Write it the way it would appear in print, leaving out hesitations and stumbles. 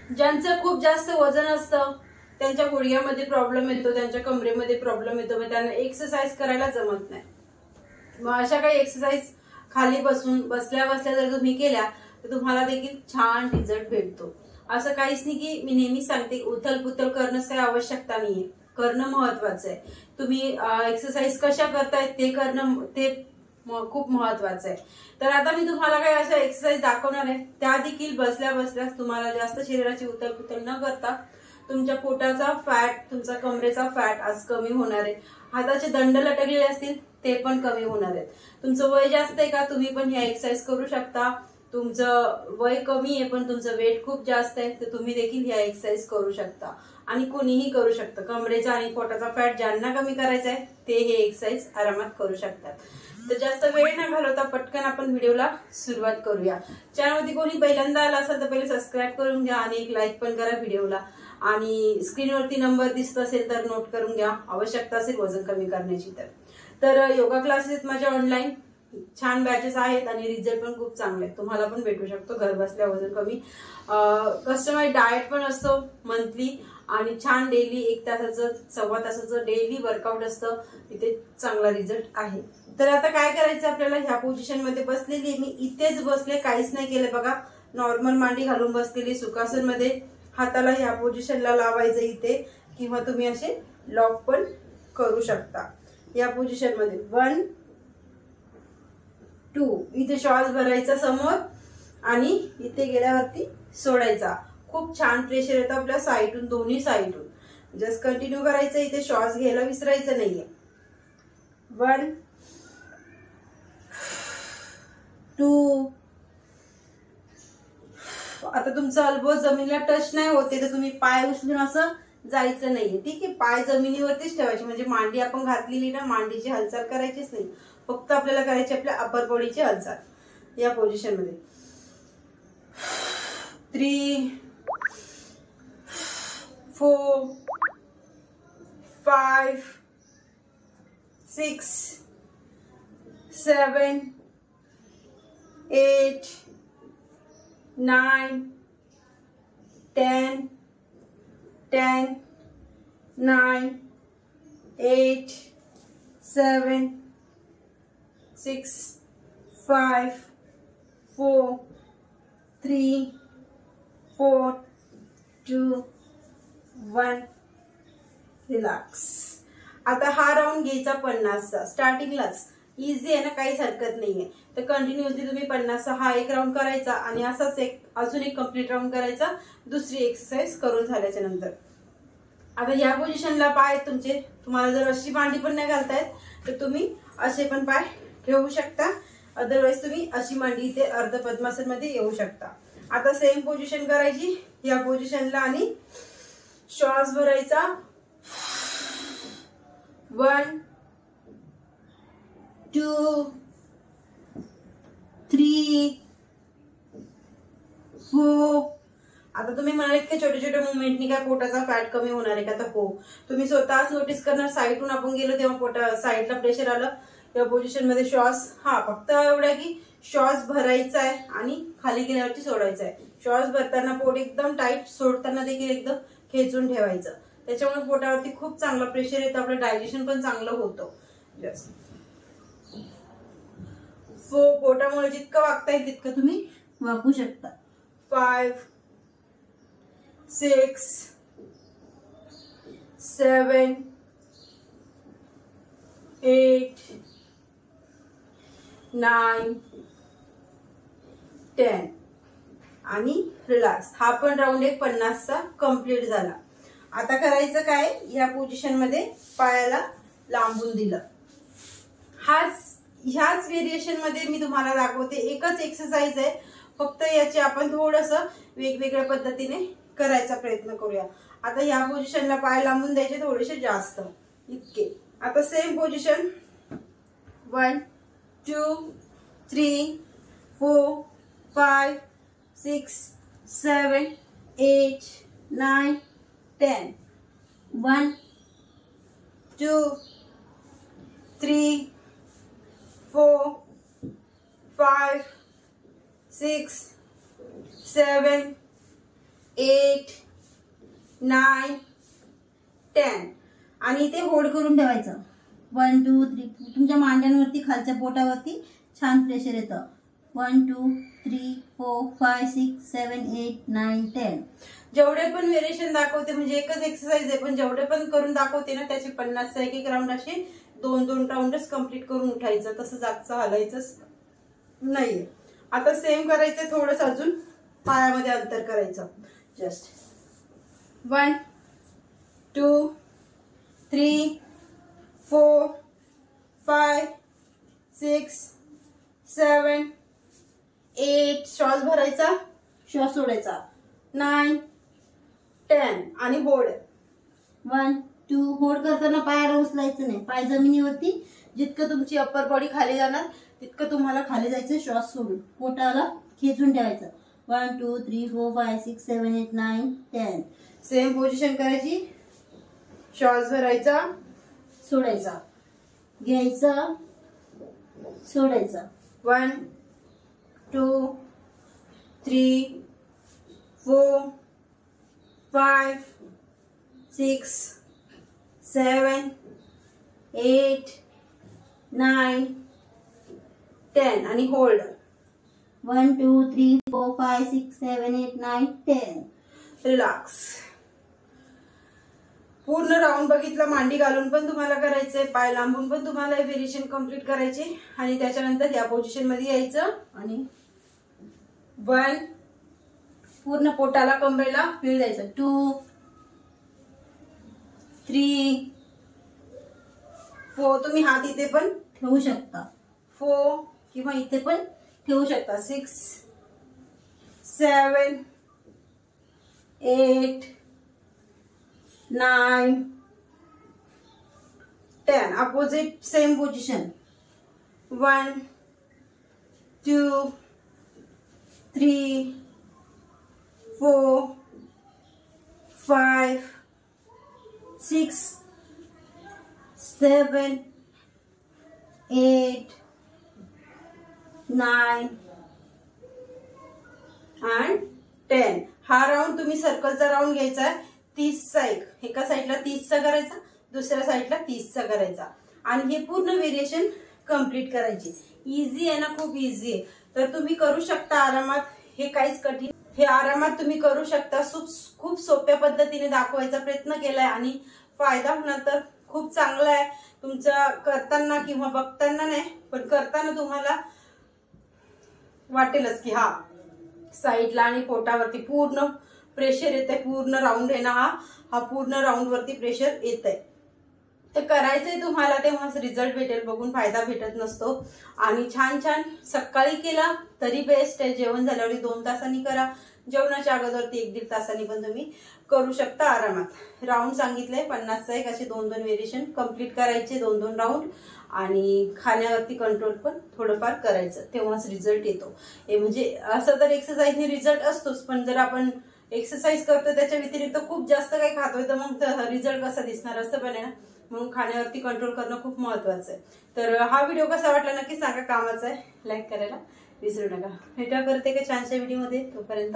ज्यांचं खूप जास्त वजन असतं त्यांच्या गुडघ्यामध्ये प्रॉब्लेम येतो, त्यांच्या कमरेमध्ये प्रॉब्लेम येतो, मग त्यांना एक्सरसाइज करायला जमत नाही. मग अशा काही एक्सरसाइज खाली बसून बसल्या बसल्या जर तुम्ही केल्या तर तुम्हाला देखील छान रिझल्ट भेटतो. असं काहीच नाही की मी नेहमी सांगते उथल पुथल करणंच काही आवश्यकता नाहीये, करणं महत्वाचं आहे. तुम्ही एक्सरसाइज कशा करताय ते करणं ते खूप महत्वाचं आहे. तर आता मी तुम्हाला काही अशा एक्सरसाइज दाखवणार आहे, त्या देखील बसल्या बसल्यास तुम्हाला जास्त शरीराची उथल पुथल न करता तुमच्या पोटाचा फॅट, तुमचा कमरेचा फॅट आज कमी होणार आहे. हाताचे दंड लटकलेले असतील ते पण कमी होणार आहेत. तुमचं वय जास्त आहे का, तुम्ही पण ह्या एक्सरसाइज करू शकता. तुमचं वय कमी आहे पण तुमचं वेट खूप जास्त आहे तर तुम्ही देखील ह्या एक्सरसाइज करू शकता. आणि कोणीही करू शकतं. कमरेचा आणि पोटाचा फॅट ज्यांना कमी करायचा आहे ते हे एक्सरसाइज आरामात करू शकतात. तर जास्त वेळ न घालवता पटकन आपण व्हिडिओला सुरुवात करूया. चॅनलवरती कोणी पहिल्यांदा आला असेल तर पहिले सबस्क्राईब करून घ्या आणि एक लाईक पण करा व्हिडिओला. आणि स्क्रीनवरती नंबर दिसत असेल तर नोट करून घ्या, आवश्यकता असेल वजन कमी करण्याची तर योगा क्लासेस माझ्या ऑनलाईन छान बॅचेस आहेत आणि रिझल्ट पण खूप चांगले आहेत. तुम्हाला पण भेटू शकतो घर बसल्या वजन कमी. कस्टमाइज डाएट पण असतो मंथली आणि छान डेली 1 तासाचं 1.25 तासाचं डेली वर्कआउट असतं. तिथे चांगला रिझल्ट आहे. तर आता काय करायचं आपल्याला, ह्या पोझिशन मध्ये बसलेली मी इथेच बसले, काहीच नाही केलं बघा. नॉर्मल मांडी घालून बसलेली सुखासन मध्ये. हाताला ह्या पोझिशनला लावायचं इथे किंवा तुम्ही असे लॉक पण करू शकता या पोझिशन मध्ये. 1 2 इथे श्वास भरायचा समोर आणि इथे गेल्यावरती सोडायचा. खूप छान प्रेशर येतं आपल्या साईडून, दोन्ही साईडून. जस्ट कंटिन्यू करायचं, इथे श्वास घ्यायला विसरायचं नाहीये. 1 2 आता तुमचा अल्बो जमिनीला टच नाही होते तर तुम्ही पाय उचलून असं जायचं नाहीये. ठीक आहे, पाय जमिनीवरतीच ठेवायचे. म्हणजे मांडी आपण घातलेली ना, मांडीची हालचाल करायचीच नाही. फक्त आपल्याला करायची आपल्या अपर बॉडीची हालचाल या पोझिशन मध्ये. 3 4 5 6 7 8 9 10 10 9 8 7 6 5 4 3 4 2 1 रिलॅक्स. आता हा राऊंड घ्यायचा 50चा. स्टार्टिंगलाच इझी आहे ना, काहीच हरकत नाहीये. तर कंटिन्युअसली तुम्ही 50चा हा एक राऊंड करायचा आणि असाच अजून एक कम्प्लीट राऊंड करायचा दुसरी एक्सरसाइज करून झाल्याच्या नंतर. आता या पोझिशनला पाय तुमचे, तुम्हाला जर अशी मांडी पण नाही घालतायत तर तुम्ही असे पण पाय ठेवू शकता. अदरवाईज तुम्ही अशी मांडी इथे अर्ध पद्मासन मध्ये येऊ शकता. आता सेम पोझिशन करायची या पोझिशनला आणि श्वास भरायचा. 1 2 3 4 आता तुम्ही म्हणाले की छोटे छोटे मुवमेंटनी काय पोटाचा फॅट कमी होणार आहे का, तर हो, तुम्ही स्वतःच नोटीस करणार. साईडून आपण गेलो तेव्हा पोटा साईडला प्रेशर आलं. या पोझिशन मध्ये श्वास फक्त एवढा की श्वास भरायचा आहे आणि खाली गेल्यावरती सोडायचा आहे. श्वास भरताना पोट एकदम टाईट, सोडताना देखील एकदम खेचून ठेवायचं. त्याच्यामुळे पोटावरती खूप चांगला प्रेशर येतं, आपलं डायजेशन पण चांगलं होतं. पोटामुळे जितकं वागता येईल तितकं तुम्ही वाकू शकता. 5 6 7 8 9 10 आणि रिलॅक्स. हा पण राऊंड एक 50चा कम्प्लीट झाला. आता करायचं काय, या पोझिशन मध्ये पायाला लांबून दिलं. ह्याच व्हेरिएशन मध्ये मी तुम्हाला दाखवते. एकच एक्सरसाइज आहे, फक्त याचे आपण थोडंसं वेगवेगळ्या पद्धतीने करायचा प्रयत्न करूया. आता ह्या पोझिशनला पाय लांबून द्यायचे थोडेसे जास्त इतके. आता सेम पोझिशन 1 2 3 4 5 6 7 8 9 10 1 2 3 4 5 6 7 8 9 10 आणि इथे होल्ड करून ठेवायचं. 1 2 3 तुमच्या मांड्यांवरती खालच्या पोटावरती छान प्रेशर येतं. 1 2 3 4 5 6 7 8 9 10. जेवढे पण व्हेरिएशन दाखवते म्हणजे एकच एक्सरसाइज आहे पण जेवढे पण करून दाखवते ना त्याचे 50चा एक राऊंड असे 2-2 राऊंडच कम्प्लीट करून उठायचं. तसं जागचं हलायचंच नाहीये. आता सेम करायचं थोडंसं अजून पायामध्ये अंतर करायचं. जस्ट 1 2 3 4 5 6 7 8 श्वास भरायचा, श्वास सोडायचा. 9 10 आणि होल्ड. 1 2 होल्ड करताना पायाला उचलायचं नाही. पाय जमिनीवरती. जितकं तुमची अप्पर बॉडी खाली जाणार तितकं तुम्हाला खाली जायचं श्वास सोडून. पोटाला खेचून ठेवायचं. 1 2 3 4 5 6 7 8 9 10. सेम पोझिशन करायची. श्वास भरायचा, सोडायचा, घ्यायचा, सोडायचा. 1 2 3 4 5 6 7 8 9 10 आणि होल्ड. 1 2 3 4 5 6 7 8 9 10. रिलॅक्स. पूर्ण राऊंड बघितला. मांडी घालून पण तुम्हाला करायचंय, पाय लांबून पण तुम्हाला हे व्हेरिएशन कम्प्लीट करायचे आणि त्याच्यानंतर या पोझिशन मध्ये यायचं आणि 1 पूर्ण पोटाला कमरेला फील द्यायचं. 2 3 4 तुम्ही हात इथे पण ठेवू शकता. 4 किंवा इथे पण ठेवू शकता. 6 7 8 9 10. Opposite same position. 1 2 3 4 5 6 7 8 9 and 10. हा राऊंड तुम्ही सर्कलचा राऊंड घ्यायचा. 30चा एका साईडला 30चा करायचा, दुसऱ्या साईडला 30चा करायचा आणि हे पूर्ण व्हेरिएशन कम्प्लीट करायची. इझी आहे ना, खूप इझी आहे. तर तुम्ही करू शकता आरामात. हे काहीच कठीण, हे आरामात तुम्ही करू शकता. खूप सोप्या पद्धतीने दाखवायचा प्रयत्न केलाय आणि फायदा होणार तर खूप चांगला आहे. तुमचा करताना किंवा बघताना नाही पण करताना तुम्हाला वाटेलच की हा साईडला आणि पोटावरती पूर्ण प्रेशर येत आहे. पूर्ण राऊंड आहे ना हा पूर्ण राऊंड वरती प्रेशर येत आहे. तर करायचंय तुम्हाला तेव्हाच रिझल्ट भेटेल. बघून फायदा भेटत नसतो. आणि छान छान सकाळी केला तरी बेस्ट आहे. जेवण झाल्यावर 2 तासांनी करा. जेवणाच्या अगोदरती 1-1.5 तासांनी पण तुम्ही करू शकता आरामात. राऊंड सांगितलंय 50चा एक असे 2-2 व्हेरिएशन कम्प्लीट करायचे. 2-2 राऊंड आणि खाण्यावरती कंट्रोल पण थोडंफार करायचं. तेव्हाच रिझल्ट येतो. हे म्हणजे असं तर एक्सरसाइजने रिझल्ट असतोच पण जर आपण एक्सरसाइज करतो त्याच्या व्यतिरिक्त खूप जास्त काही खातोय तर मग रिझल्ट कसा दिसणार असं पण आहे ना. म्हणून खाण्यावरती कंट्रोल करणं खूप महत्वाचं आहे. तर हा व्हिडिओ कसा वाटला नक्की सांगा. कामाचा आहे. लाईक करायला विसरू नका. भेटा करते का छानशा व्हिडिओ मध्ये. तोपर्यंत